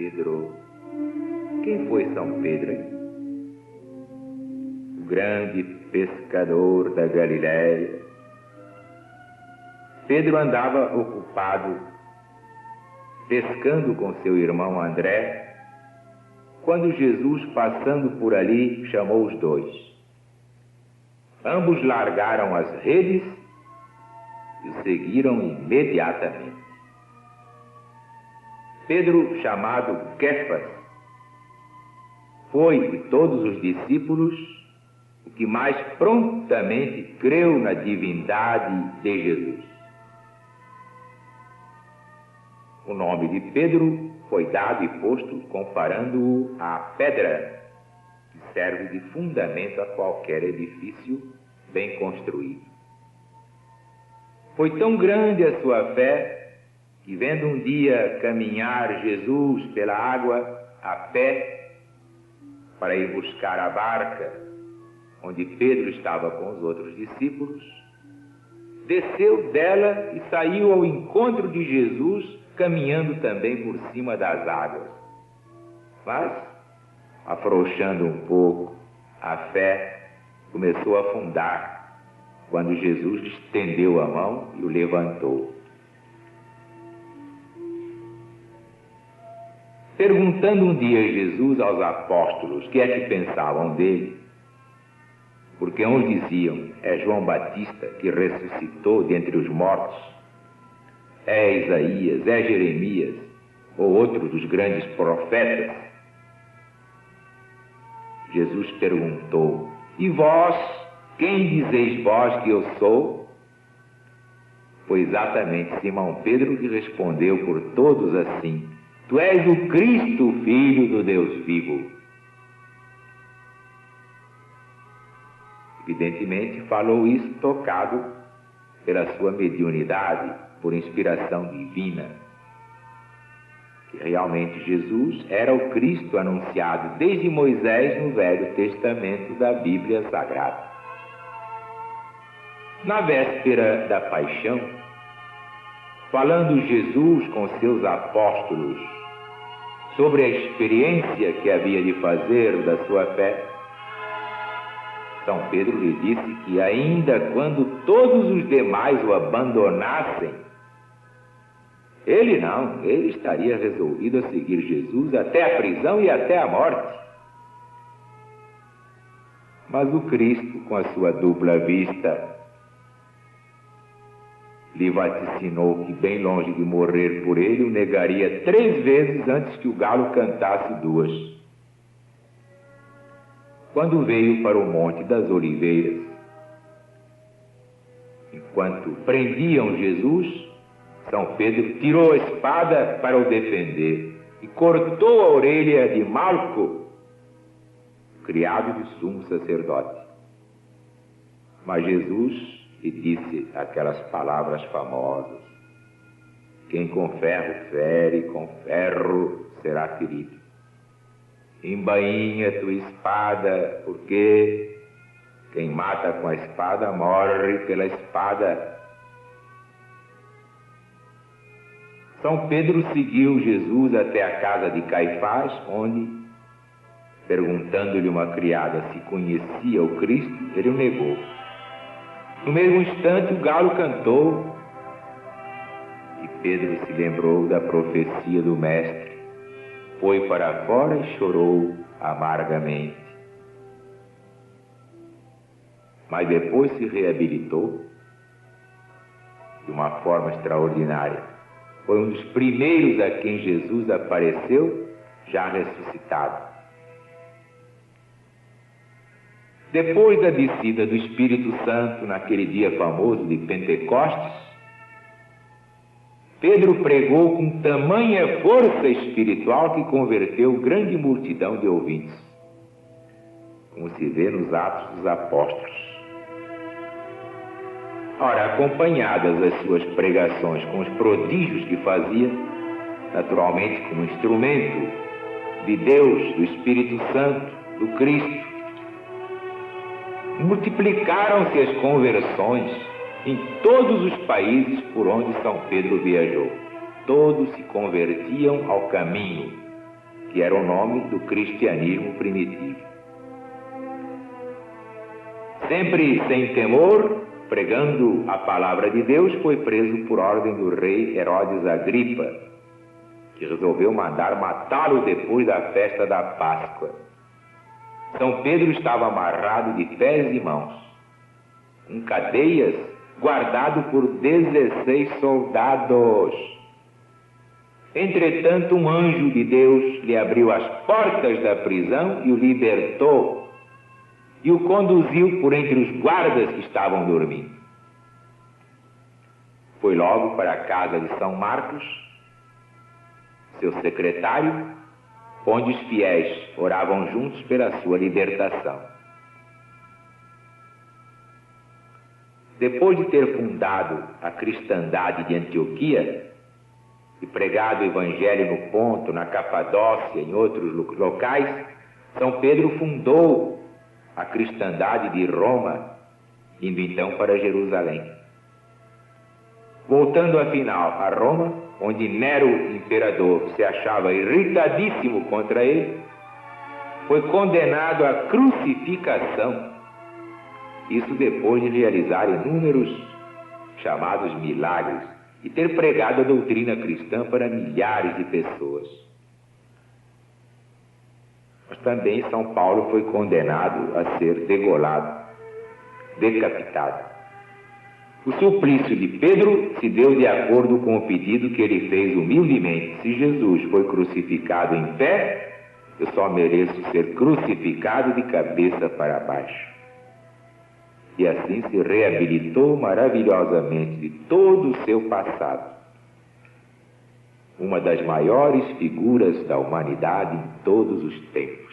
Pedro. Quem foi São Pedro, hein? O grande pescador da Galiléia. Pedro andava ocupado pescando com seu irmão André, quando Jesus, passando por ali, chamou os dois. Ambos largaram as redes e o seguiram imediatamente. Pedro, chamado Quefas, foi de todos os discípulos o que mais prontamente creu na divindade de Jesus. O nome de Pedro foi dado e posto comparando-o à pedra que serve de fundamento a qualquer edifício bem construído. Foi tão grande a sua fé que, vendo um dia caminhar Jesus pela água a pé para ir buscar a barca onde Pedro estava com os outros discípulos, desceu dela e saiu ao encontro de Jesus, caminhando também por cima das águas. Mas, afrouxando um pouco, a fé começou a afundar quando Jesus lhe estendeu a mão e o levantou. Perguntando um dia Jesus aos apóstolos o que é que pensavam dele, porque uns diziam, é João Batista que ressuscitou dentre os mortos, é Isaías, é Jeremias, ou outro dos grandes profetas. Jesus perguntou, e vós, quem dizeis vós que eu sou? Foi exatamente Simão Pedro que respondeu por todos assim, tu és o Cristo, Filho do Deus vivo. Evidentemente falou isso tocado pela sua mediunidade, por inspiração divina, que realmente Jesus era o Cristo anunciado desde Moisés no Velho Testamento da Bíblia Sagrada. Na véspera da paixão, falando Jesus com seus apóstolos sobre a experiência que havia de fazer da sua fé, São Pedro lhe disse que ainda quando todos os demais o abandonassem, ele estaria resolvido a seguir Jesus até a prisão e até a morte. Mas o Cristo, com a sua dupla vista, lhe vaticinou que, bem longe de morrer por ele, o negaria 3 vezes antes que o galo cantasse 2. Quando veio para o Monte das Oliveiras, enquanto prendiam Jesus, São Pedro tirou a espada para o defender e cortou a orelha de Malco, criado do sumo sacerdote. Mas Jesus lhe disse aquelas palavras famosas, quem com ferro fere, com ferro será ferido. Embainha tua espada, porque quem mata com a espada morre pela espada. São Pedro seguiu Jesus até a casa de Caifás, onde, perguntando-lhe uma criada se conhecia o Cristo, ele o negou. No mesmo instante o galo cantou e Pedro se lembrou da profecia do Mestre. Foi para fora e chorou amargamente. Mas depois se reabilitou de uma forma extraordinária. Foi um dos primeiros a quem Jesus apareceu, já ressuscitado. Depois da descida do Espírito Santo, naquele dia famoso de Pentecostes, Pedro pregou com tamanha força espiritual que converteu grande multidão de ouvintes, como se vê nos Atos dos Apóstolos. Ora, acompanhadas as suas pregações com os prodígios que fazia, naturalmente como instrumento de Deus, do Espírito Santo, do Cristo, multiplicaram-se as conversões em todos os países por onde São Pedro viajou. Todos se convertiam ao caminho que era o nome do cristianismo primitivo. Sempre sem temor, pregando a palavra de Deus, foi preso por ordem do rei Herodes Agripa, que resolveu mandar matá-lo depois da festa da Páscoa. São Pedro estava amarrado de pés e mãos, em cadeias, guardado por 16 soldados. Entretanto, um anjo de Deus lhe abriu as portas da prisão e o libertou, e o conduziu por entre os guardas que estavam dormindo. Foi logo para a casa de São Marcos, seu secretário, onde os fiéis oravam juntos pela sua libertação. Depois de ter fundado a cristandade de Antioquia e pregado o evangelho no Ponto, na Capadócia e em outros locais, São Pedro fundou a cristandade de Roma, indo então para Jerusalém. Voltando afinal a Roma, onde Nero, imperador, se achava irritadíssimo contra ele, foi condenado à crucificação. Isso depois de realizar inúmeros chamados milagres e ter pregado a doutrina cristã para milhares de pessoas. Mas também São Paulo foi condenado a ser degolado, decapitado. O suplício de Pedro se deu de acordo com o pedido que ele fez humildemente. Se Jesus foi crucificado em pé, eu só mereço ser crucificado de cabeça para baixo. E assim se reabilitou maravilhosamente de todo o seu passado. Uma das maiores figuras da humanidade em todos os tempos.